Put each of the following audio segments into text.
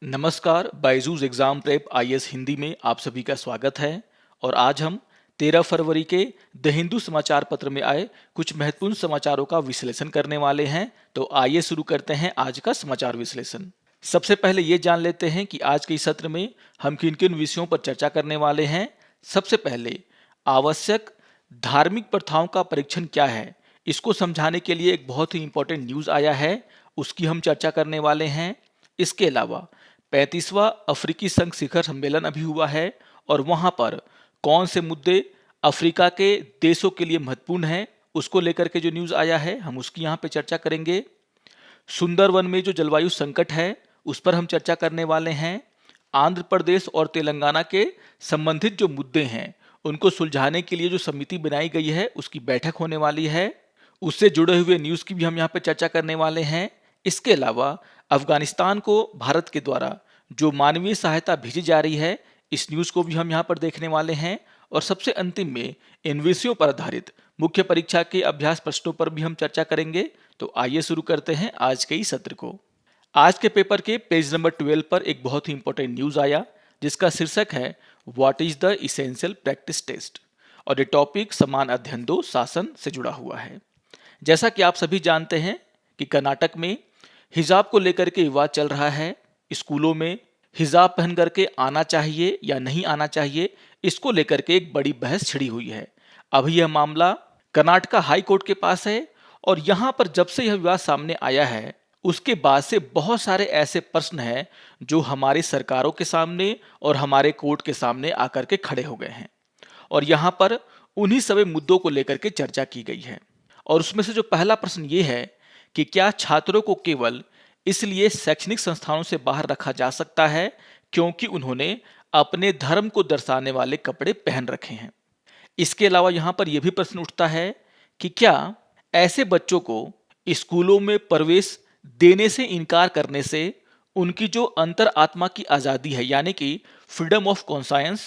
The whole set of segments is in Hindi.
नमस्कार, Byju's exam prep IAS Hindi में आप सभी का स्वागत है। और आज हम 13 फरवरी के द हिंदू समाचार पत्र में आए कुछ महत्वपूर्ण समाचारों का विश्लेषण करने वाले हैं। तो आइए शुरू करते हैं आज का समाचार विश्लेषण। सबसे पहले ये जान लेते हैं कि आज के इस सत्र में हम किन किन विषयों पर चर्चा करने वाले हैं। सबसे पहले आवश्यक धार्मिक प्रथाओं का परीक्षण क्या है, इसको समझाने के लिए एक बहुत ही इंपॉर्टेंट न्यूज़ आया है, उसकी हम चर्चा करने वाले हैं। इसके अलावा 35वां अफ्रीकी संघ शिखर सम्मेलन अभी हुआ है और वहां पर कौन से मुद्दे अफ्रीका के देशों के लिए महत्वपूर्ण हैं, उसको लेकर के जो न्यूज़ आया है हम उसकी यहाँ पे चर्चा करेंगे। सुंदरवन में जो जलवायु संकट है उस पर हम चर्चा करने वाले हैं। आंध्र प्रदेश और तेलंगाना के संबंधित जो मुद्दे हैं उनको सुलझाने के लिए जो समिति बनाई गई है उसकी बैठक होने वाली है, उससे जुड़े हुए न्यूज़ की भी हम यहाँ पे चर्चा करने वाले हैं। इसके अलावा अफगानिस्तान को भारत के द्वारा जो मानवीय सहायता भेजी जा रही है, इस न्यूज़ को भी हम यहाँ पर देखने वाले हैं। और सबसे अंतिम में इन विषयों पर आधारित मुख्य परीक्षा के अभ्यास प्रश्नों पर भी हम चर्चा करेंगे। तो आइए शुरू करते हैं आज के इस सत्र को। आज के पेपर के पेज नंबर 12 पर एक बहुत ही इंपॉर्टेंट न्यूज़ आया जिसका शीर्षक है what is the essential practice test, और ये टॉपिक समान अध्ययन 2 शासन से जुड़ा हुआ है। जैसा कि आप सभी जानते हैं कि कर्नाटक में हिजाब को लेकर के विवाद चल रहा है। स्कूलों में हिजाब पहन करके आना चाहिए या नहीं आना चाहिए, इसको लेकर के एक बड़ी बहस छिड़ी हुई है। अभी यह मामला कर्नाटका हाई कोर्ट के पास है और यहाँ पर जब से यह विवाद सामने आया है उसके बाद से बहुत सारे ऐसे प्रश्न हैं जो हमारी सरकारों के सामने और हमारे कोर्ट के सामने आकर के खड़े हो गए हैं। और यहाँ पर उन्हीं सभी मुद्दों को लेकर के चर्चा की गई है। और उसमें से जो पहला प्रश्न ये है कि क्या छात्रों को केवल इसलिए शैक्षणिक संस्थानों से बाहर रखा जा सकता है क्योंकि उन्होंने अपने धर्म को दर्शाने वाले कपड़े पहन रखे हैं। इसके अलावा यहाँ पर यह भी प्रश्न उठता है कि क्या ऐसे बच्चों को स्कूलों में प्रवेश देने से इनकार करने से उनकी जो अंतर आत्मा की आज़ादी है यानी कि फ्रीडम ऑफ कॉन्सायंस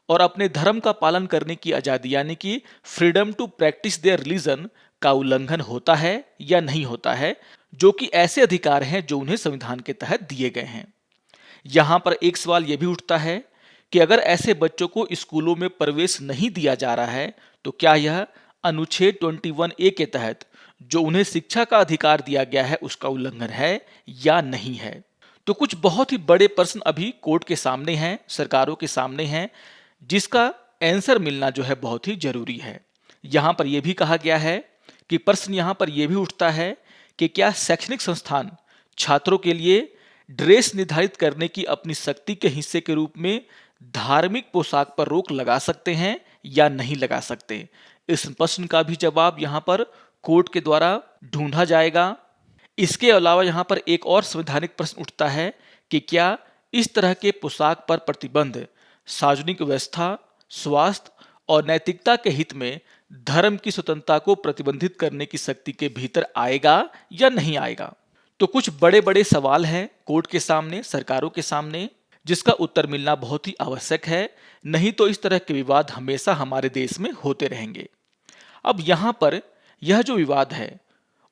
और अपने धर्म का पालन करने की आज़ादी यानी कि freedom to practice their religion का उल्लंघन होता है या नहीं होता है, जो कि ऐसे अधिकार हैं जो उन्हें संविधान के तहत दिए गए हैं। यहाँ पर एक सवाल यह भी उठता है कि अगर ऐसे बच्चों को स्कूलों में प्रवेश नहीं दिया जा रहा है तो क्या यह अनुच्छेद 21A के तहत जो उन्हें शिक्षा का अधिकार दिया गया है उसका उल्लंघन है या नहीं है। तो कुछ बहुत ही बड़े प्रश्न अभी कोर्ट के सामने हैं, सरकारों के सामने हैं, जिसका आंसर मिलना जो है बहुत ही जरूरी है। यहाँ पर यह भी कहा गया है कि प्रश्न यहाँ पर यह भी उठता है कि क्या शैक्षणिक संस्थान छात्रों के लिए ड्रेस निर्धारित करने की अपनी शक्ति के हिस्से के रूप में धार्मिक पोशाक पर रोक लगा सकते हैं या नहीं लगा सकते। इस प्रश्न का भी जवाब यहाँ पर कोर्ट के द्वारा ढूंढा जाएगा। इसके अलावा यहाँ पर एक और संवैधानिक प्रश्न उठता है कि क्या इस तरह के पोशाक पर प्रतिबंध सार्वजनिक व्यवस्था, स्वास्थ्य और नैतिकता के हित में धर्म की स्वतंत्रता को प्रतिबंधित करने की शक्ति के भीतर आएगा या नहीं आएगा। तो कुछ बड़े बड़े सवाल हैं कोर्ट के सामने, सरकारों के सामने, जिसका उत्तर मिलना बहुत ही आवश्यक है, नहीं तो इस तरह के विवाद हमेशा हमारे देश में होते रहेंगे। अब यहाँ पर यह जो विवाद है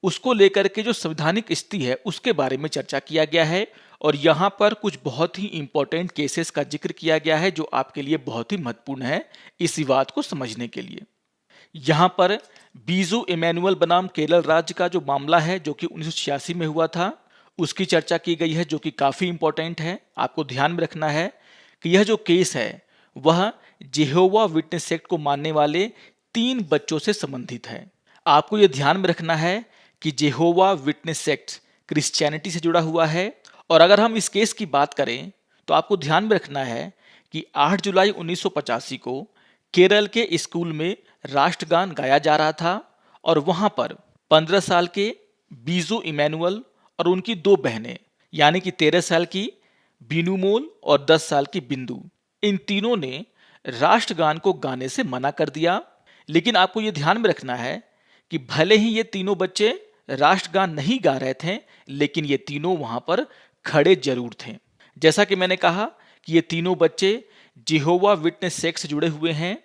उसको लेकर के जो संवैधानिक स्थिति है उसके बारे में चर्चा किया गया है और यहाँ पर कुछ बहुत ही इंपॉर्टेंट केसेस का जिक्र किया गया है जो आपके लिए बहुत ही महत्वपूर्ण है इस विवाद को समझने के लिए। यहाँ पर बीजू इमैनुअल बनाम केरल राज्य का जो मामला है जो कि 1986 में हुआ था उसकी चर्चा की गई है, जो कि काफ़ी इंपॉर्टेंट है। आपको ध्यान में रखना है कि यह जो केस है वह जेहोवा विटनेस सेक्ट को मानने वाले 3 बच्चों से संबंधित है। आपको यह ध्यान में रखना है कि जेहोवा विटनेस सेक्ट क्रिश्चियनिटी से जुड़ा हुआ है। और अगर हम इस केस की बात करें तो आपको ध्यान में रखना है कि 8 जुलाई 1985 को केरल के स्कूल में राष्ट्रगान गाया जा रहा था और वहां पर 15 साल के बीजू इमैनुअल और उनकी 2 बहनें यानी कि 13 साल की बीनूमोल और 10 साल की बिंदु, इन तीनों ने राष्ट्रगान को गाने से मना कर दिया। लेकिन आपको ये ध्यान में रखना है कि भले ही ये तीनों बच्चे राष्ट्रगान नहीं गा रहे थे लेकिन ये तीनों वहां पर खड़े जरूर थे। जैसा कि मैंने कहा कि ये तीनों बच्चे जेहोवा विटनेस सेक्ट से जुड़े हुए हैं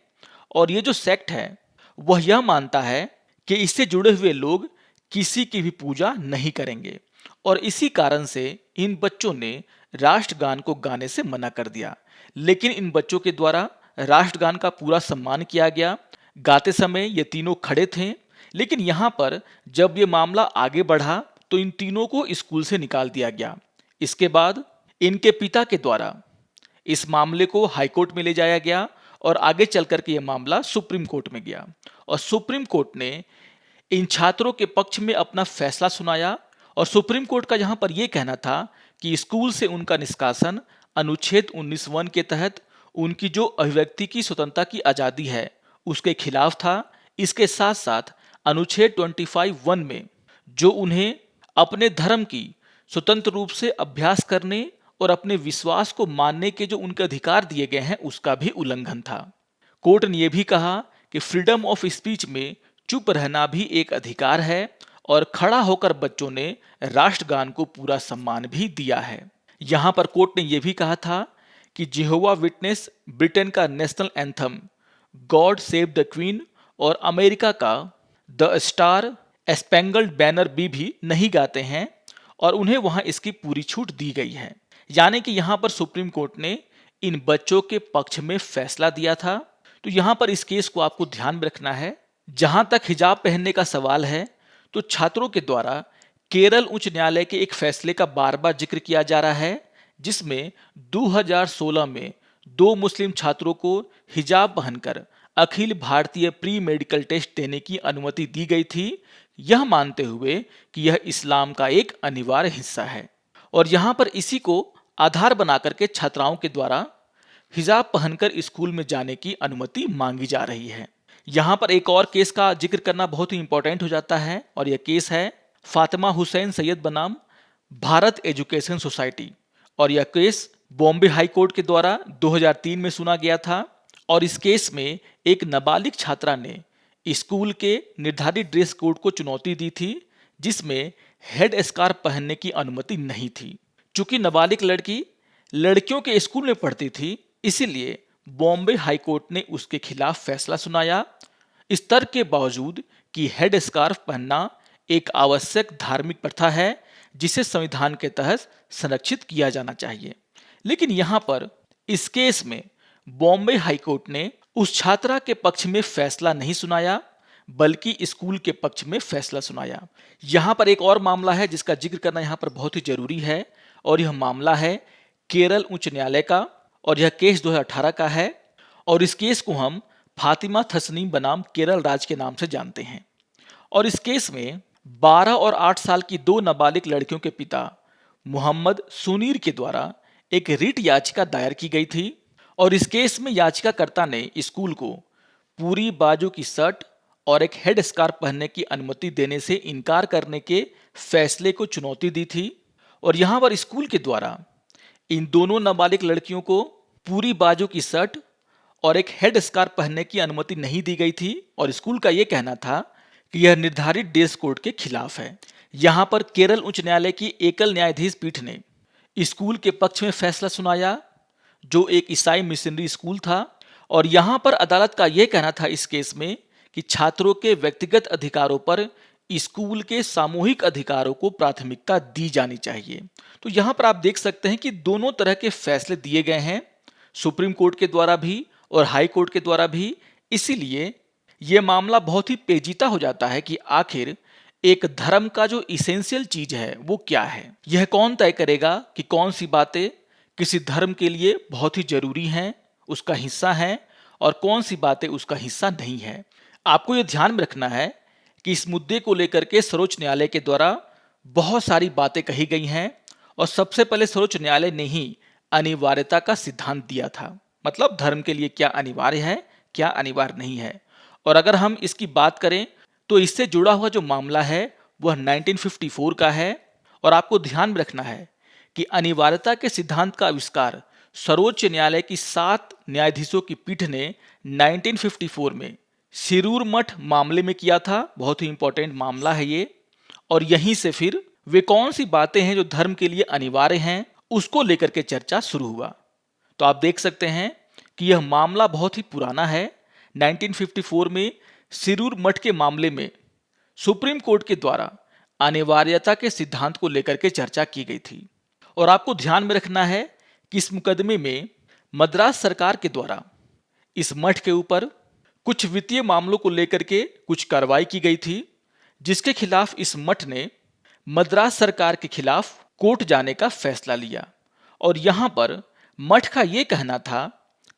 और ये जो सेक्ट है वह यह मानता है कि इससे जुड़े हुए लोग किसी की भी पूजा नहीं करेंगे और इसी कारण से इन बच्चों ने राष्ट्रगान को गाने से मना कर दिया। लेकिन इन बच्चों के द्वारा राष्ट्रगान का पूरा सम्मान किया गया। गाते समय ये तीनों खड़े थे, लेकिन यहाँ पर जब ये मामला आगे बढ़ा तो इन तीनों को स्कूल से निकाल दिया गया। इसके बाद इनके पिता के द्वारा इस मामले को हाईकोर्ट में ले जाया गया और आगे चल करके यह मामला सुप्रीम कोर्ट में गया और सुप्रीम कोर्ट ने इन छात्रों के पक्ष में अपना फैसला सुनाया। और सुप्रीम कोर्ट का यहाँ पर यह कहना था कि स्कूल से उनका निष्कासन अनुच्छेद 19(1) के तहत उनकी जो अभिव्यक्ति की स्वतंत्रता की आज़ादी है उसके खिलाफ था। इसके साथ साथ अनुच्छेद 25(1) में जो उन्हें अपने धर्म की स्वतंत्र रूप से अभ्यास करने और अपने विश्वास को मानने के जो उनके अधिकार दिए गए हैं उसका भी उल्लंघन था। कोर्ट ने यह भी कहा कि फ्रीडम ऑफ स्पीच में चुप रहना भी एक अधिकार है और खड़ा होकर बच्चों ने राष्ट्रगान को पूरा सम्मान भी दिया है। यहाँ पर कोर्ट ने यह भी कहा था कि जेहोवा विटनेस ब्रिटेन का national anthem God save the queen और अमेरिका का द स्टार स्पेंगल्ड बैनर भी नहीं गाते हैं और उन्हें वहां इसकी पूरी छूट दी गई है। यानी कि यहाँ पर सुप्रीम कोर्ट ने इन बच्चों के पक्ष में फैसला दिया था। तो यहाँ पर इस केस को आपको ध्यान में रखना है। जहां तक हिजाब पहनने का सवाल है तो छात्रों के द्वारा केरल उच्च न्यायालय के एक फैसले का बार बार जिक्र किया जा रहा है, जिसमें 2016 में 2 मुस्लिम छात्रों को हिजाब पहनकर Akhil Bharatiya pre medical test देने की अनुमति दी गई थी, यह मानते हुए कि यह इस्लाम का एक अनिवार्य हिस्सा है। और यहाँ पर इसी को आधार बना करके छात्राओं के द्वारा हिजाब पहनकर स्कूल में जाने की अनुमति मांगी जा रही है। यहाँ पर एक और केस का जिक्र करना बहुत ही इंपॉर्टेंट हो जाता है और यह केस है फातिमा हुसैन सैयद बनाम भारत एजुकेशन सोसाइटी। और यह केस बॉम्बे हाई कोर्ट के द्वारा 2003 में सुना गया था। और इस केस में एक नाबालिग छात्रा ने स्कूल के निर्धारित ड्रेस कोड को चुनौती दी थी, जिसमें हेड स्कार्फ पहनने की अनुमति नहीं थी। चूंकि नाबालिग लड़की लड़कियों के स्कूल में पढ़ती थी, इसीलिए बॉम्बे हाई कोर्ट ने उसके खिलाफ फैसला सुनाया। इस तर्क के बावजूद कि हेड स्कार्फ पहनना एक आवश्यक धार्मिक प्रथा है जिसे संविधान के तहत संरक्षित किया जाना चाहिए। लेकिन यहाँ पर इस केस में बॉम्बे हाई कोर्ट ने उस छात्रा के पक्ष में फैसला नहीं सुनाया, बल्कि स्कूल के पक्ष में फैसला सुनाया। यहाँ पर एक और मामला है जिसका जिक्र करना यहाँ पर बहुत ही जरूरी है और यह मामला है केरल उच्च न्यायालय का और यह केस 2018 का है। और इस केस को हम फातिमा तस्नीम बनाम केरल राज के नाम से जानते हैं। और इस केस में 12 और 8 साल की 2 नाबालिग लड़कियों के पिता मोहम्मद सुनीर के द्वारा एक रिट याचिका दायर की गई थी। और इस केस में याचिकाकर्ता ने स्कूल को पूरी बाजू की शर्ट और एक हेड स्कार्फ पहनने की अनुमति देने से इनकार करने के फैसले को चुनौती दी थी। और यहाँ पर स्कूल के द्वारा इन दोनों नाबालिग लड़कियों को पूरी बाजू की शर्ट और एक हेड स्कार्फ पहनने की अनुमति नहीं दी गई थी और स्कूल का यह कहना था कि यह निर्धारित ड्रेस कोड के खिलाफ है। यहाँ पर केरल उच्च न्यायालय की एकल न्यायाधीश पीठ ने स्कूल के पक्ष में फैसला सुनाया, जो एक ईसाई मिशनरी स्कूल था। और यहाँ पर अदालत का यह कहना था इस केस में कि छात्रों के व्यक्तिगत अधिकारों पर स्कूल के सामूहिक अधिकारों को प्राथमिकता दी जानी चाहिए। तो यहाँ पर आप देख सकते हैं कि दोनों तरह के फैसले दिए गए हैं, सुप्रीम कोर्ट के द्वारा भी और हाई कोर्ट के द्वारा भी। इसीलिए यह मामला बहुत ही पेचीदा हो जाता है कि आखिर एक धर्म का जो इसेंशियल चीज है वो क्या है। यह कौन तय करेगा कि कौन सी बातें किसी धर्म के लिए बहुत ही जरूरी हैं, उसका हिस्सा है, और कौन सी बातें उसका हिस्सा नहीं है। आपको यह ध्यान में रखना है कि इस मुद्दे को लेकर के सर्वोच्च न्यायालय के द्वारा बहुत सारी बातें कही गई हैं और सबसे पहले सर्वोच्च न्यायालय ने ही अनिवार्यता का सिद्धांत दिया था, मतलब धर्म के लिए क्या अनिवार्य है, क्या अनिवार्य नहीं है। और अगर हम इसकी बात करें तो इससे जुड़ा हुआ जो मामला है वह 1954 का है। और आपको ध्यान में रखना है कि अनिवार्यता के सिद्धांत का आविष्कार सर्वोच्च न्यायालय की 7 न्यायाधीशों की पीठ ने 1954 में सिरूर मठ मामले में किया था। बहुत ही इंपॉर्टेंट मामला है ये। और यहीं से फिर वे कौन सी बातें हैं जो धर्म के लिए अनिवार्य हैं उसको लेकर के चर्चा शुरू हुआ। तो आप देख सकते हैं कि यह मामला बहुत ही पुराना है। 1954 में सिरूर मठ के मामले में सुप्रीम कोर्ट के द्वारा अनिवार्यता के सिद्धांत को लेकर के चर्चा की गई थी। और आपको ध्यान में रखना है कि इस मुकदमे में मद्रास सरकार के द्वारा इस मठ के ऊपर कुछ वित्तीय मामलों को लेकर के कुछ कार्रवाई की गई थी, जिसके खिलाफ इस मठ ने मद्रास सरकार के खिलाफ कोर्ट जाने का फैसला लिया। और यहां पर मठ का यह कहना था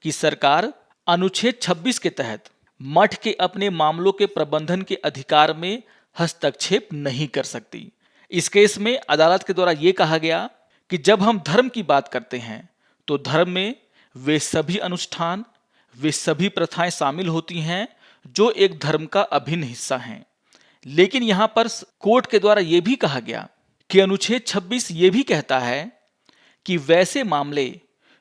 कि सरकार अनुच्छेद 26 के तहत मठ के अपने मामलों के प्रबंधन के अधिकार में हस्तक्षेप नहीं कर सकती। इस केस में अदालत के द्वारा यह कहा गया कि जब हम धर्म की बात करते हैं तो धर्म में वे सभी अनुष्ठान, वे सभी प्रथाएं शामिल होती हैं जो एक धर्म का अभिन्न हिस्सा हैं। लेकिन यहां पर कोर्ट के द्वारा यह भी कहा गया कि अनुच्छेद 26 ये भी कहता है कि वैसे मामले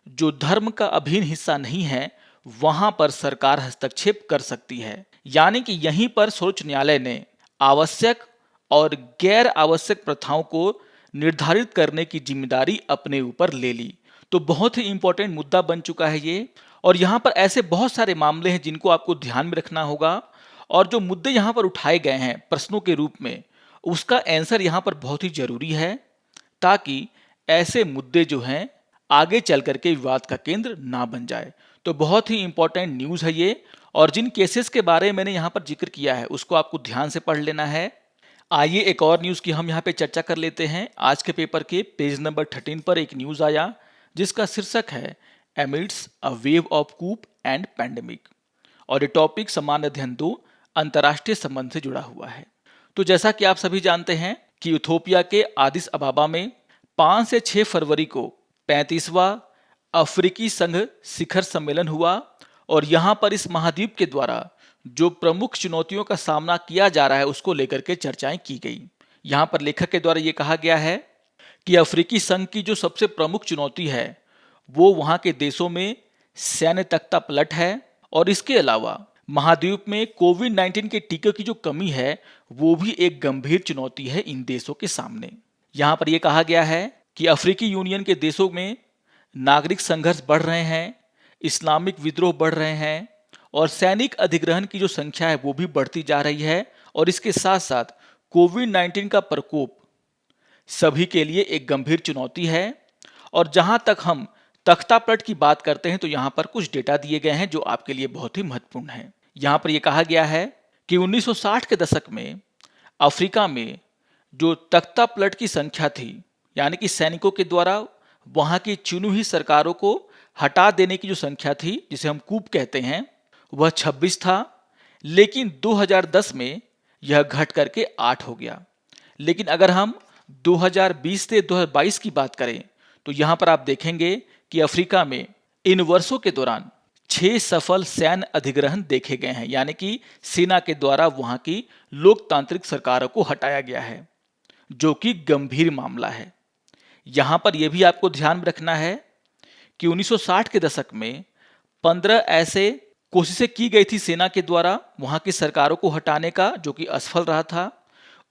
जो धर्म का अभिन्न हिस्सा नहीं है वहां पर सरकार हस्तक्षेप कर सकती है। यानी कि यहीं पर सर्वोच्च न्यायालय ने आवश्यक और गैर आवश्यक प्रथाओं को निर्धारित करने की जिम्मेदारी अपने ऊपर ले ली। तो बहुत ही इंपॉर्टेंट मुद्दा बन चुका है ये। और यहाँ पर ऐसे बहुत सारे मामले हैं जिनको आपको ध्यान में रखना होगा, और जो मुद्दे यहाँ पर उठाए गए हैं प्रश्नों के रूप में, उसका आंसर यहाँ पर बहुत ही जरूरी है, ताकि ऐसे मुद्दे जो हैं आगे चल करके विवाद का केंद्र ना बन जाए। तो बहुत ही इंपॉर्टेंट न्यूज़ है ये, और जिन केसेस के बारे में मैंने यहाँ पर जिक्र किया है उसको आपको ध्यान से पढ़ लेना है। आइए एक और न्यूज़ की हम यहाँ पे चर्चा कर लेते हैं। आज के पेपर के पेज नंबर 13 पर एक न्यूज़ आया जिसका शीर्षक है amids a wave of coup and pandemic, और ये टॉपिक सामान्य अध्ययन 2 अंतर्राष्ट्रीय संबंध से जुड़ा हुआ है। तो जैसा कि आप सभी जानते हैं कि इथोपिया के आदिस अबाबा में 5 से 6 फरवरी को 35वां अफ्रीकी संघ शिखर सम्मेलन हुआ, और यहाँ पर इस महाद्वीप के द्वारा जो प्रमुख चुनौतियों का सामना किया जा रहा है उसको लेकर के चर्चाएं की गई। यहाँ पर लेखक के द्वारा ये कहा गया है कि अफ्रीकी संघ की जो सबसे प्रमुख चुनौती है वो वहाँ के देशों में सैन्य तख्ता पलट है, और इसके अलावा महाद्वीप में कोविड-19 के टीके की जो कमी है वो भी एक गंभीर चुनौती है इन देशों के सामने। यहाँ पर यह कहा गया है कि अफ्रीकी यूनियन के देशों में नागरिक संघर्ष बढ़ रहे हैं, इस्लामिक विद्रोह बढ़ रहे हैं, और सैनिक अधिग्रहण की जो संख्या है वो भी बढ़ती जा रही है, और इसके साथ साथ कोविड-19 का प्रकोप सभी के लिए एक गंभीर चुनौती है। और जहां तक हम तख्तापलट की बात करते हैं तो यहाँ पर कुछ डेटा दिए गए हैं जो आपके लिए बहुत ही महत्वपूर्ण है। यहाँ पर यह कहा गया है कि 1960 के दशक में अफ्रीका में जो तख्तापलट की संख्या थी, यानी कि सैनिकों के द्वारा वहाँ की चुनी हुई सरकारों को हटा देने की जो संख्या थी, जिसे हम कूप कहते हैं, वह 26 था। लेकिन 2010 में यह घट करके 8 हो गया। लेकिन अगर हम 2020 से 2022 की बात करें तो यहाँ पर आप देखेंगे कि अफ्रीका में इन वर्षों के दौरान 6 सफल सैन्य अधिग्रहण देखे गए हैं, यानी कि सेना के द्वारा वहाँ की लोकतांत्रिक सरकारों को हटाया गया है, जो कि गंभीर मामला है। यहाँ पर यह भी आपको ध्यान में रखना है कि 1960 के दशक में 15 ऐसे कोशिशें की गई थी सेना के द्वारा वहाँ की सरकारों को हटाने का, जो कि असफल रहा था।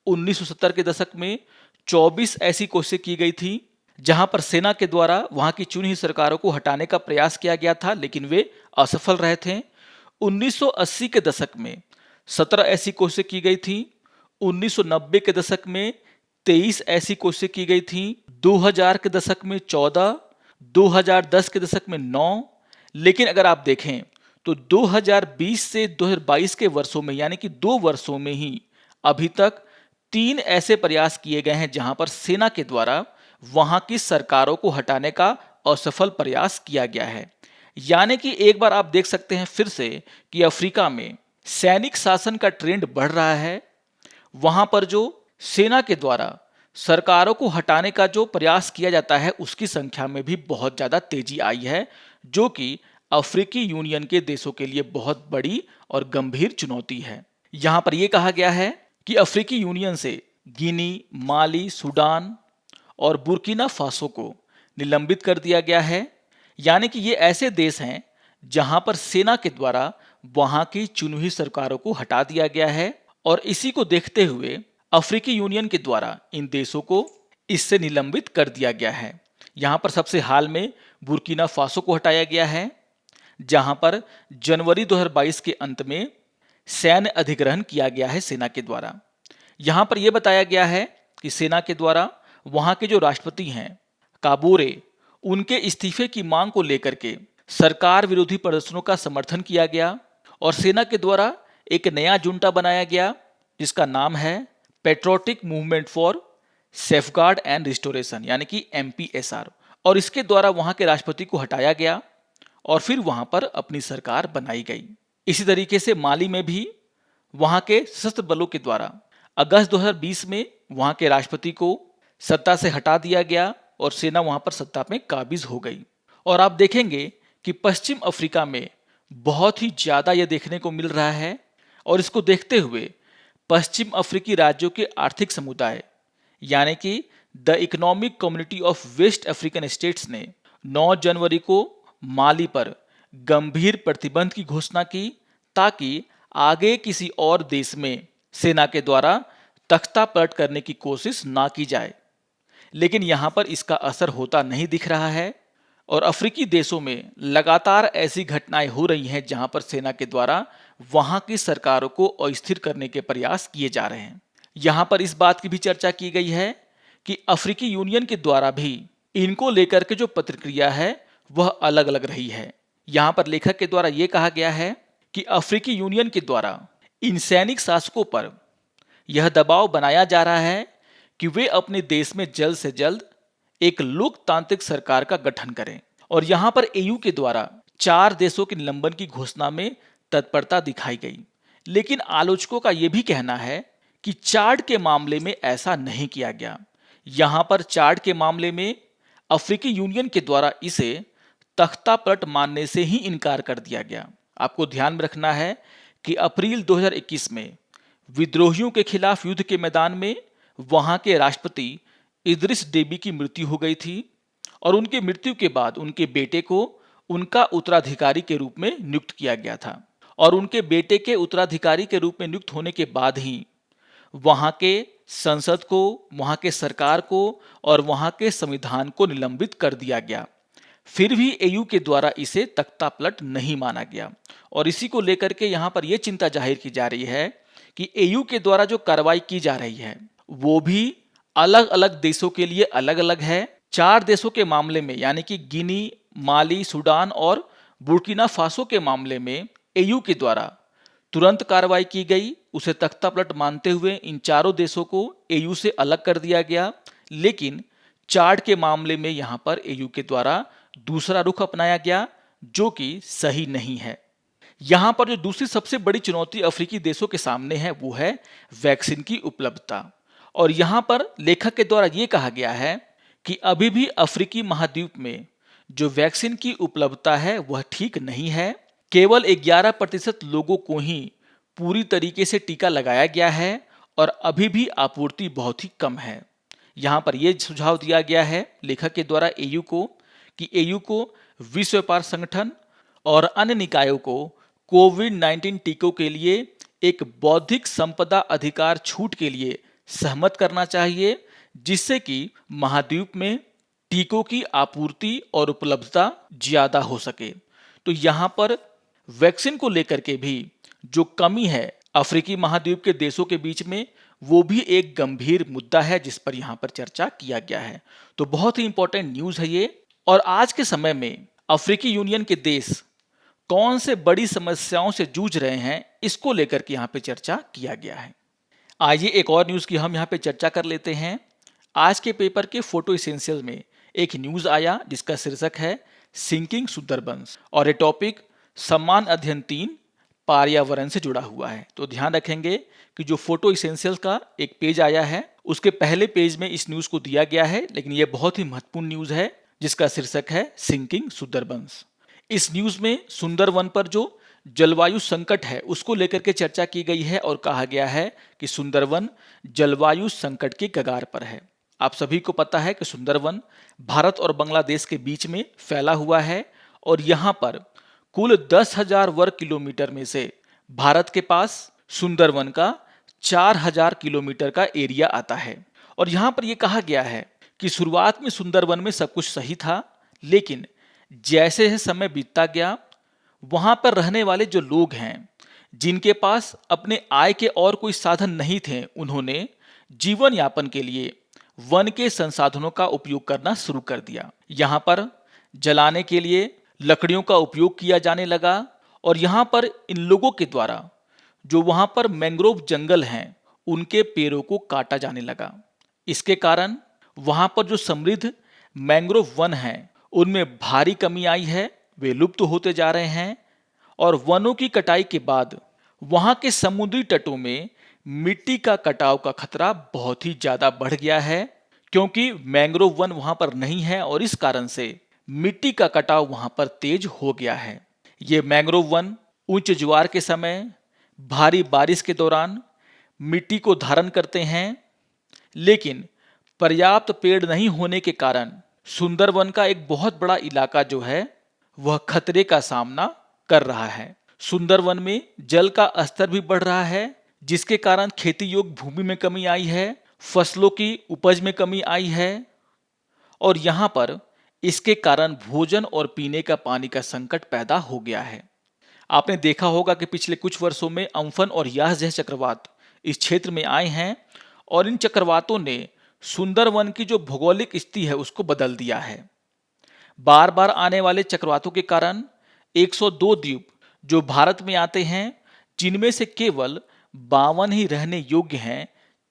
1970 के दशक में 24 ऐसी कोशिशें की गई थी जहां पर सेना के द्वारा वहां की चुनी हुई सरकारों को हटाने का प्रयास किया गया था, लेकिन वे असफल रहे थे। 1980 के दशक में 17 ऐसी कोशिशें की गई थी। 1990 के दशक में 23 ऐसी कोशिशें की गई थी। 2000 के दशक में 14, 2010 के दशक में 9। लेकिन अगर आप देखें तो 2020 से 2022 के वर्षों में, यानी कि 2 वर्षों में ही अभी तक 3 ऐसे प्रयास किए गए हैं जहां पर सेना के द्वारा वहां की सरकारों को हटाने का असफल प्रयास किया गया है। यानी कि एक बार आप देख सकते हैं फिर से कि अफ्रीका में सैनिक शासन का ट्रेंड बढ़ रहा है। वहां पर जो सेना के द्वारा सरकारों को हटाने का जो प्रयास किया जाता है उसकी संख्या में भी बहुत ज्यादा तेजी आई है, जो कि अफ्रीकी यूनियन के देशों के लिए बहुत बड़ी और गंभीर चुनौती है। यहां पर यह कहा गया है कि अफ्रीकी यूनियन से गिनी, माली, सूडान और बुर्किना फासो को निलंबित कर दिया गया है। यानी कि ये ऐसे देश हैं जहां पर सेना के द्वारा वहां की चुनी हुई सरकारों को हटा दिया गया है, और इसी को देखते हुए अफ्रीकी यूनियन के द्वारा इन देशों को इससे निलंबित कर दिया गया है। यहां पर सबसे हाल में बुर्किना फासो को हटाया गया है, जहां पर जनवरी 2022 के अंत में सैन्य अधिग्रहण किया गया है सेना के द्वारा। यहां पर यह बताया गया है कि सेना के द्वारा वहां के जो राष्ट्रपति हैं काबोरे उनके इस्तीफे की मांग को लेकर के सरकार विरोधी प्रदर्शनों का समर्थन किया गया और सेना के द्वारा एक नया जुंटा बनाया गया जिसका नाम है patriotic movement for safeguard and restoration यानी कि MPSR। और इसके द्वारा वहां के राष्ट्रपति को हटाया गया और फिर वहां पर अपनी सरकार बनाई गई। इसी तरीके से माली में भी वहां के सशस्त्र बलों के द्वारा अगस्त 2020 में वहां के राष्ट्रपति को सत्ता से हटा दिया गया और सेना वहां पर सत्ता में काबिज हो गई। और आप देखेंगे कि पश्चिम अफ्रीका में बहुत ही ज्यादा यह देखने को मिल रहा है और इसको देखते हुए पश्चिम अफ्रीकी राज्यों के आर्थिक समुदाय यानी कि the economic community of West African states ने 9 जनवरी को माली पर गंभीर प्रतिबंध की घोषणा की ताकि आगे किसी और देश में सेना के द्वारा तख्ता पलट करने की कोशिश ना की जाए। लेकिन यहां पर इसका असर होता नहीं दिख रहा है और अफ्रीकी देशों में लगातार ऐसी घटनाएं हो रही हैं जहां पर सेना के द्वारा वहां की सरकारों को अस्थिर करने के प्रयास किए जा रहे हैं। यहां पर इस बात की भी चर्चा की गई है कि अफ्रीकी यूनियन के द्वारा भी इनको लेकर के जो प्रतिक्रिया है वह अलग अलग रही है। यहां पर लेखक के द्वारा यह कहा गया है कि अफ्रीकी यूनियन के द्वारा इन सैनिक शासकों पर यह दबाव बनाया जा रहा है कि वे अपने देश में जल्द से जल्द एक लोकतांत्रिक सरकार का गठन करें। और यहां पर AU के द्वारा 4 देशों के निलंबन की घोषणा में तत्परता दिखाई गई। लेकिन आलोचकों का यह भी कहना है कि चाड के मामले में ऐसा नहीं किया गया। यहां पर चाड के मामले में अफ्रीकी यूनियन के द्वारा इसे तख्ता पलट मानने से ही इनकार कर दिया गया। आपको ध्यान में रखना है कि अप्रैल 2021 में विद्रोहियों के खिलाफ युद्ध के मैदान में वहां के राष्ट्रपति इदरिस डेबी की मृत्यु हो गई थी और उनकी मृत्यु के बाद उनके बेटे को उनका उत्तराधिकारी के रूप में नियुक्त किया गया था। और उनके बेटे के उत्तराधिकारी के रूप में नियुक्त होने के बाद ही वहां के संसद को, वहां के सरकार को और वहां के संविधान को निलंबित कर दिया गया। फिर भी AU के द्वारा इसे तख्ता पलट नहीं माना गया और इसी को लेकर के यहां पर यह चिंता जाहिर की जा रही है कि AU के द्वारा जो कार्रवाई की जा रही है वो भी अलग अलग देशों के लिए अलग अलग है। 4 देशों के मामले में यानी कि गिनी, माली, सूडान और बुर्किना फासो के मामले में AU के द्वारा तुरंत कार्रवाई की गई, उसे तख्ता पलट मानते हुए इन चारों देशों को AU से अलग कर दिया गया। लेकिन चाड के मामले में यहां पर AU के द्वारा दूसरा रुख अपनाया गया जो कि सही नहीं है। यहां पर जो दूसरी सबसे बड़ी चुनौती अफ्रीकी देशों के सामने है वो है वैक्सीन की उपलब्धता। और यहां पर लेखक के द्वारा यह कहा गया है कि अभी भी अफ्रीकी महाद्वीप में जो वैक्सीन की उपलब्धता है वह ठीक नहीं है। केवल 11% लोगों को ही पूरी तरीके से टीका लगाया गया है और अभी भी आपूर्ति बहुत ही कम है। यहां पर यह सुझाव दिया गया है लेखक के द्वारा AU को कि AU को विश्व व्यापार संगठन और अन्य निकायों को कोविड-19 टीकों के लिए एक बौद्धिक संपदा अधिकार छूट के लिए सहमत करना चाहिए जिससे कि महाद्वीप में टीकों की आपूर्ति और उपलब्धता ज्यादा हो सके। तो यहां पर वैक्सीन को लेकर के भी जो कमी है अफ्रीकी महाद्वीप के देशों के बीच में वो भी एक गंभीर मुद्दा है जिस पर यहां पर चर्चा किया गया है। तो बहुत ही इंपॉर्टेंट न्यूज है ये। और आज के समय में अफ्रीकी यूनियन के देश कौन से बड़ी समस्याओं से जूझ रहे हैं इसको लेकर के यहाँ पे चर्चा किया गया है। आइए एक और न्यूज की हम यहाँ पे चर्चा कर लेते हैं। आज के पेपर के फोटो इसेंशियल में एक न्यूज आया जिसका शीर्षक है सिंकिंग सुंदरबंस और ये टॉपिक सम्मान अध्ययन 3 पर्यावरण से जुड़ा हुआ है। तो ध्यान रखेंगे कि जो फोटो इसेंशियल का एक पेज आया है उसके पहले पेज में इस न्यूज को दिया गया है, लेकिन यह बहुत ही महत्वपूर्ण न्यूज है जिसका शीर्षक है सिंकिंग सुंदरबंस। इस न्यूज में सुंदरवन पर जो जलवायु संकट है उसको लेकर के चर्चा की गई है और कहा गया है कि सुंदरवन जलवायु संकट की कगार पर है। आप सभी को पता है कि सुंदरवन भारत और बांग्लादेश के बीच में फैला हुआ है और यहाँ पर कुल 10,000 वर्ग किलोमीटर में से भारत के पास सुंदरवन का 4,000 किलोमीटर का एरिया आता है। और यहाँ पर यह कहा गया है कि शुरुआत में सुंदरवन में सब कुछ सही था, लेकिन जैसे समय बीतता गया वहां पर रहने वाले जो लोग हैं जिनके पास अपने आय के और कोई साधन नहीं थे, उन्होंने जीवन यापन के लिए वन के संसाधनों का उपयोग करना शुरू कर दिया। यहाँ पर जलाने के लिए लकड़ियों का उपयोग किया जाने लगा और यहाँ पर इन लोगों के द्वारा जो वहाँ पर मैंग्रोव जंगल हैं उनके पेड़ों को काटा जाने लगा। इसके कारण वहाँ पर जो समृद्ध मैंग्रोव वन हैं उनमें भारी कमी आई है, वे लुप्त होते जा रहे हैं। और वनों की कटाई के बाद वहाँ के समुद्री तटों में मिट्टी का कटाव का खतरा बहुत ही ज्यादा बढ़ गया है, क्योंकि मैंग्रोव वन वहाँ पर नहीं है और इस कारण से मिट्टी का कटाव वहाँ पर तेज हो गया है। ये मैंग्रोव वन उच्च ज्वार के समय, भारी बारिश के दौरान मिट्टी को धारण करते हैं, लेकिन पर्याप्त पेड़ नहीं होने के कारण सुंदरवन का एक बहुत बड़ा इलाका जो है वह खतरे का सामना कर रहा है। सुंदरवन में जल का स्तर भी बढ़ रहा है, जिसके कारण खेती योग्य भूमि में कमी आई है, फसलों की उपज में कमी आई है और यहाँ पर इसके कारण भोजन और पीने का पानी का संकट पैदा हो गया है। आपने देखा होगा कि पिछले कुछ वर्षों में अम्फन और यास जैसे चक्रवात इस क्षेत्र में आए हैं और इन चक्रवातों ने सुंदरवन की जो भौगोलिक स्थिति है उसको बदल दिया है। बार बार आने वाले चक्रवातों के कारण 102 द्वीप जो भारत में आते हैं, जिनमें से केवल 52 ही रहने योग्य हैं,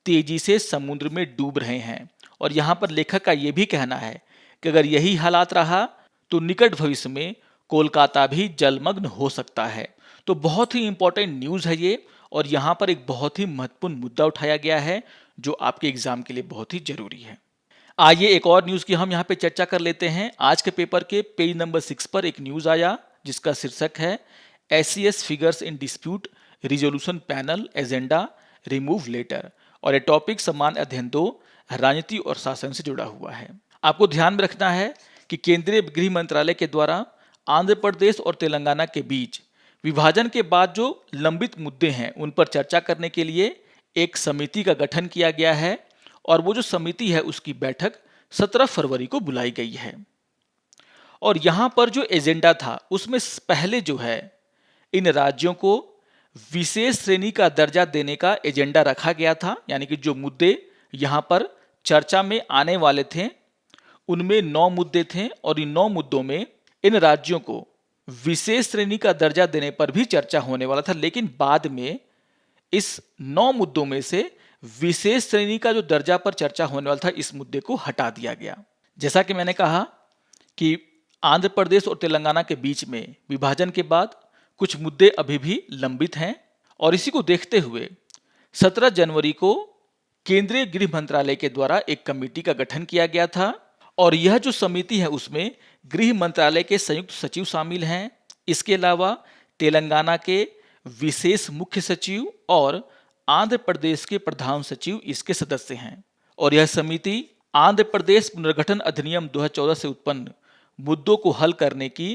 तेजी से समुद्र में डूब रहे हैं। और यहाँ पर लेखक का यह भी कहना है कि अगर यही हालात रहा तो निकट भविष्य में कोलकाता भी जलमग्न हो सकता है। तो बहुत ही इंपॉर्टेंट न्यूज़ है ये और यहाँ पर एक बहुत ही महत्वपूर्ण मुद्दा उठाया गया है जो आपके एग्जाम के लिए बहुत ही जरूरी है। आइए एक और न्यूज़ की हम यहाँ पे चर्चा कर लेते हैं। आज के पेपर के पेज नंबर 6 पर एक न्यूज़ आया जिसका शीर्षक है SCS figures in dispute resolution panel agenda remove letter और ये टॉपिक समान अध्ययन 2 राजनीति और शासन से जुड़ा हुआ है। आपको ध्यान में रखना है कि केंद्रीय गृह मंत्रालय के द्वारा आंध्र प्रदेश और तेलंगाना के बीच विभाजन के बाद जो लंबित मुद्दे हैं उन पर चर्चा करने के लिए एक समिति का गठन किया गया है और वो जो समिति है उसकी बैठक 17 फरवरी को बुलाई गई है। और यहाँ पर जो एजेंडा था उसमें पहले जो है इन राज्यों को विशेष श्रेणी का दर्जा देने का एजेंडा रखा गया था, यानी कि जो मुद्दे यहाँ पर चर्चा में आने वाले थे उनमें 9 मुद्दे थे और इन 9 मुद्दों में इन राज्यों को विशेष श्रेणी का दर्जा देने पर भी चर्चा होने वाला था, लेकिन बाद में इस 9 मुद्दों में से विशेष श्रेणी का जो दर्जा पर चर्चा होने वाला था इस मुद्दे को हटा दिया गया। जैसा कि मैंने कहा कि आंध्र प्रदेश और तेलंगाना के बीच में विभाजन के बाद कुछ मुद्दे अभी भी लंबित हैं और इसी को देखते हुए 17 जनवरी को केंद्रीय गृह मंत्रालय के द्वारा एक कमेटी का गठन किया गया था और यह जो समिति है उसमें गृह मंत्रालय के संयुक्त सचिव शामिल हैं। इसके अलावा तेलंगाना के विशेष मुख्य सचिव और आंध्र प्रदेश के प्रधान सचिव इसके सदस्य हैं और यह समिति आंध्र प्रदेश पुनर्गठन अधिनियम 2014 से उत्पन्न मुद्दों को हल करने की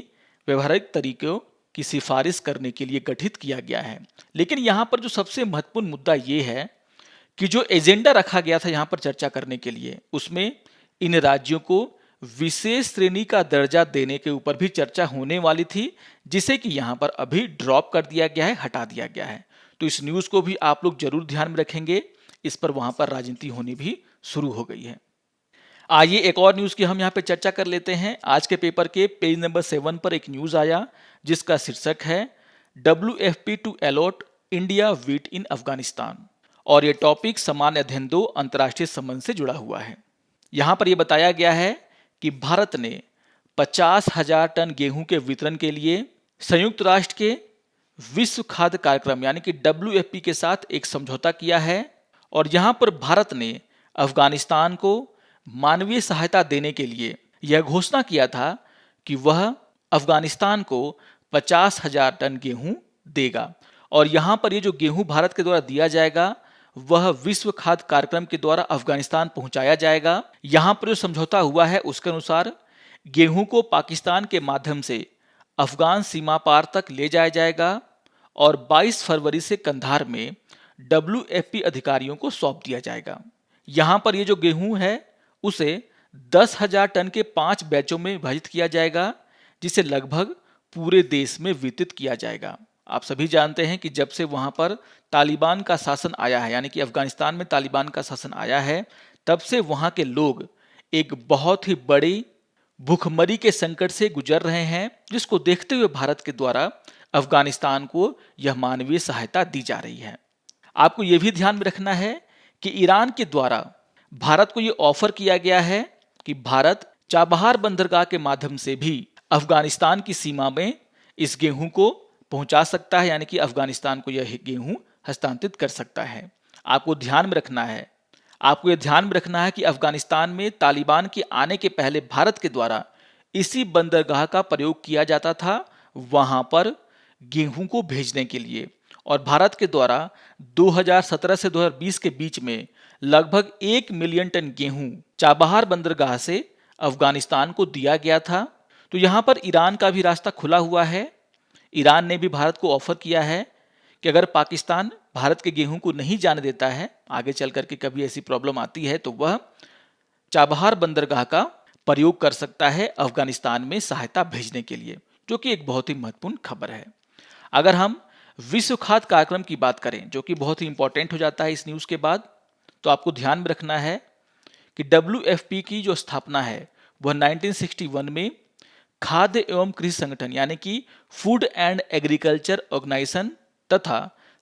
व्यवहारिक तरीकों की सिफारिश करने के लिए गठित किया गया है। लेकिन यहाँ पर जो सबसे महत्वपूर्ण मुद्दा ये है कि जो एजेंडा रखा गया था यहाँ पर चर्चा करने के लिए उसमें इन राज्यों को विशेष श्रेणी का दर्जा देने के ऊपर भी चर्चा होने वाली थी, जिसे कि यहाँ पर अभी ड्रॉप कर दिया गया है, हटा दिया गया है। तो इस न्यूज़ को भी आप लोग जरूर ध्यान में रखेंगे, इस पर वहाँ पर राजनीति होनी भी शुरू हो गई है। आइए एक और न्यूज़ की हम यहाँ पे चर्चा कर लेते हैं। आज के पेपर के पेज नंबर 7 पर एक न्यूज़ आया जिसका शीर्षक है WFP to allot India wheat in Afghanistan और ये टॉपिक सामान्य अध्ययन 2 अंतर्राष्ट्रीय संबंध से जुड़ा हुआ है। यहाँ पर यह बताया गया है कि भारत ने 50,000 टन गेहूं के वितरण के लिए संयुक्त राष्ट्र के विश्व खाद्य कार्यक्रम यानी कि WFP के साथ एक समझौता किया है और यहाँ पर भारत ने अफगानिस्तान को मानवीय सहायता देने के लिए यह घोषणा किया था कि वह अफगानिस्तान को 50,000 टन गेहूं देगा और यहाँ पर ये जो गेहूं भारत के द्वारा दिया जाएगा वह विश्व खाद्य कार्यक्रम के द्वारा अफगानिस्तान पहुंचाया जाएगा। यहाँ पर जो समझौता हुआ है उसके अनुसार गेहूं को पाकिस्तान के माध्यम से अफगान सीमा पार तक ले जाया जाएगा और 22 फरवरी से कंधार में WFP अधिकारियों को सौंप दिया जाएगा। यहाँ पर ये जो गेहूं है उसे 10,000 टन के 5 बैचों में विभाजित किया जाएगा, जिसे लगभग पूरे देश में वितरित किया जाएगा। आप सभी जानते हैं कि जब से वहाँ पर तालिबान का शासन आया है, यानी कि अफगानिस्तान में तालिबान का शासन आया है, तब से वहां के लोग एक बहुत ही बड़ी भूखमरी के संकट से गुजर रहे हैं, जिसको देखते हुए भारत के द्वारा अफगानिस्तान को यह मानवीय सहायता दी जा रही है। आपको यह भी ध्यान में रखना है कि ईरान के द्वारा भारत को यह ऑफर किया गया है कि भारत चाबहार बंदरगाह के माध्यम से भी अफगानिस्तान की सीमा में इस गेहूं को पहुंचा सकता है, यानी कि अफगानिस्तान को यह गेहूं हस्तांतरित कर सकता है। आपको ध्यान में रखना है, आपको यह ध्यान में रखना है कि अफगानिस्तान में तालिबान के आने के पहले भारत के द्वारा इसी बंदरगाह का प्रयोग किया जाता था वहां पर गेहूं को भेजने के लिए, और भारत के द्वारा 2017 से 2020 के बीच में लगभग 1 मिलियन टन गेहूं चाबहार बंदरगाह से अफगानिस्तान को दिया गया था। तो यहां पर ईरान का भी रास्ता खुला हुआ है। ईरान ने भी भारत को ऑफर किया है कि अगर पाकिस्तान भारत के गेहूं को नहीं जाने देता है, आगे चल करके कभी ऐसी प्रॉब्लम आती है, तो वह चाबहार बंदरगाह का प्रयोग कर सकता है अफगानिस्तान में सहायता भेजने के लिए, जो कि एक बहुत ही महत्वपूर्ण खबर है। अगर हम विश्व खाद्य कार्यक्रम की बात करें, जो कि बहुत ही इंपॉर्टेंट हो जाता है इस न्यूज के बाद, तो आपको ध्यान में रखना है कि WFP की जो स्थापना है वह 1961 में खाद्य एवं कृषि संगठन यानी कि फूड एंड एग्रीकल्चर ऑर्गेनाइजेशन तथा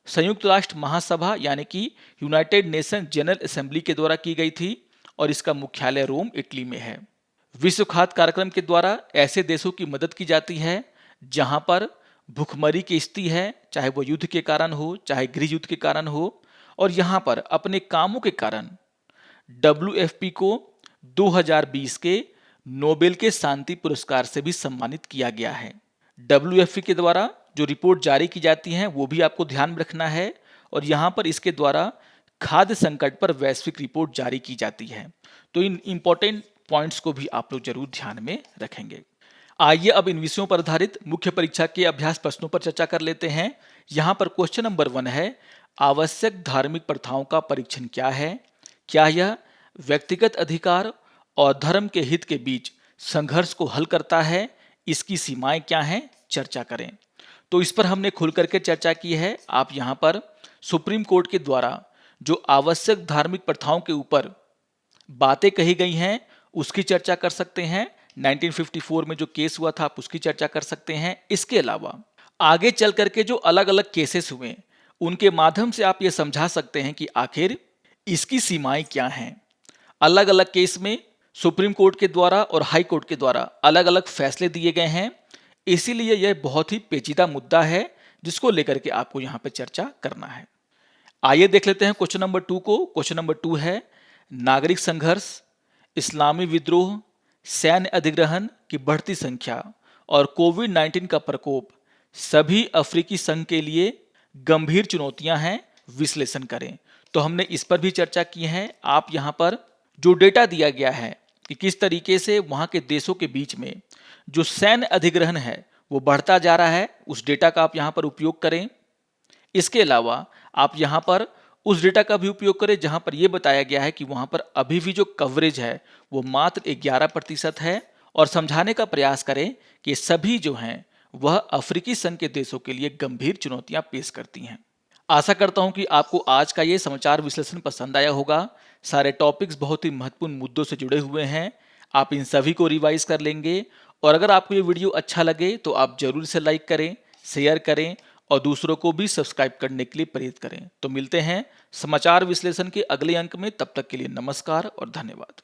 संयुक्त राष्ट्र महासभा यानी कि यूनाइटेड नेशन जनरल असेंबली के द्वारा की गई थी, और इसका मुख्यालय रोम, इटली में है। विश्व खाद्य कार्यक्रम के द्वारा ऐसे देशों की मदद की जाती है जहां पर भूखमरी की स्थिति है, चाहे वो युद्ध के कारण हो, चाहे गृह युद्ध के कारण हो, और यहां पर अपने कामों के कारण WFP को 2020 के नोबेल के शांति पुरस्कार से भी सम्मानित किया गया है। WFP के द्वारा जो रिपोर्ट जारी की जाती है वो भी आपको ध्यान में रखना है, और यहां पर इसके द्वारा खाद्य संकट पर वैश्विक रिपोर्ट जारी की जाती है। तो इन इंपॉर्टेंट पॉइंट्स को भी आप लोग जरूर ध्यान में रखेंगे। आइए अब इन विषयों पर आधारित मुख्य परीक्षा के अभ्यास प्रश्नों पर चर्चा कर लेते हैं। यहाँ पर क्वेश्चन नंबर 1 है, आवश्यक धार्मिक प्रथाओं का परीक्षण क्या है? क्या यह व्यक्तिगत अधिकार और धर्म के हित के बीच संघर्ष को हल करता है? इसकी सीमाएं क्या हैं? चर्चा करें। तो इस पर हमने खुल करके चर्चा की है। आप यहाँ पर सुप्रीम कोर्ट के द्वारा जो आवश्यक धार्मिक प्रथाओं के ऊपर बातें कही गई हैं उसकी चर्चा कर सकते हैं। 1954 में जो केस हुआ था आप उसकी चर्चा कर सकते हैं। इसके अलावा आगे चल करके जो अलग अलग केसेस हुए उनके माध्यम से आप ये समझा सकते हैं कि आखिर इसकी सीमाएं क्या हैं। अलग अलग केस में सुप्रीम कोर्ट के द्वारा और हाई कोर्ट के द्वारा अलग अलग फैसले दिए गए हैं, इसीलिए यह बहुत ही पेचीदा मुद्दा है जिसको लेकर के आपको यहाँ पे चर्चा करना है। आइए देख लेते हैं क्वेश्चन नंबर 2 को। क्वेश्चन नंबर 2 है, नागरिक संघर्ष, इस्लामी विद्रोह, सैन्य अधिग्रहण की बढ़ती संख्या और कोविड-19 का प्रकोप सभी अफ्रीकी संघ के लिए गंभीर चुनौतियां हैं, विश्लेषण करें। तो हमने इस पर भी चर्चा की है। आप यहाँ पर जो डेटा दिया गया है कि किस तरीके से वहां के देशों के बीच में जो सैन्य अधिग्रहण है वो बढ़ता जा रहा है, उस डेटा का आप यहाँ पर उपयोग करें। इसके अलावा आप यहाँ पर उस डेटा का भी उपयोग करें जहां पर यह बताया गया है कि वहां पर अभी भी जो कवरेज है वो मात्र 11% है, और समझाने का प्रयास करें कि सभी जो हैं वह अफ्रीकी संघ के देशों के लिए गंभीर चुनौतियां पेश करती हैं। आशा करता हूं कि आपको आज का ये समाचार विश्लेषण पसंद आया होगा। सारे टॉपिक्स बहुत ही महत्वपूर्ण मुद्दों से जुड़े हुए हैं, आप इन सभी को रिवाइज कर लेंगे। और अगर आपको ये वीडियो अच्छा लगे तो आप जरूर इसे लाइक करें, शेयर करें और दूसरों को भी सब्सक्राइब करने के लिए प्रेरित करें। तो मिलते हैं समाचार विश्लेषण के अगले अंक में, तब तक के लिए नमस्कार और धन्यवाद।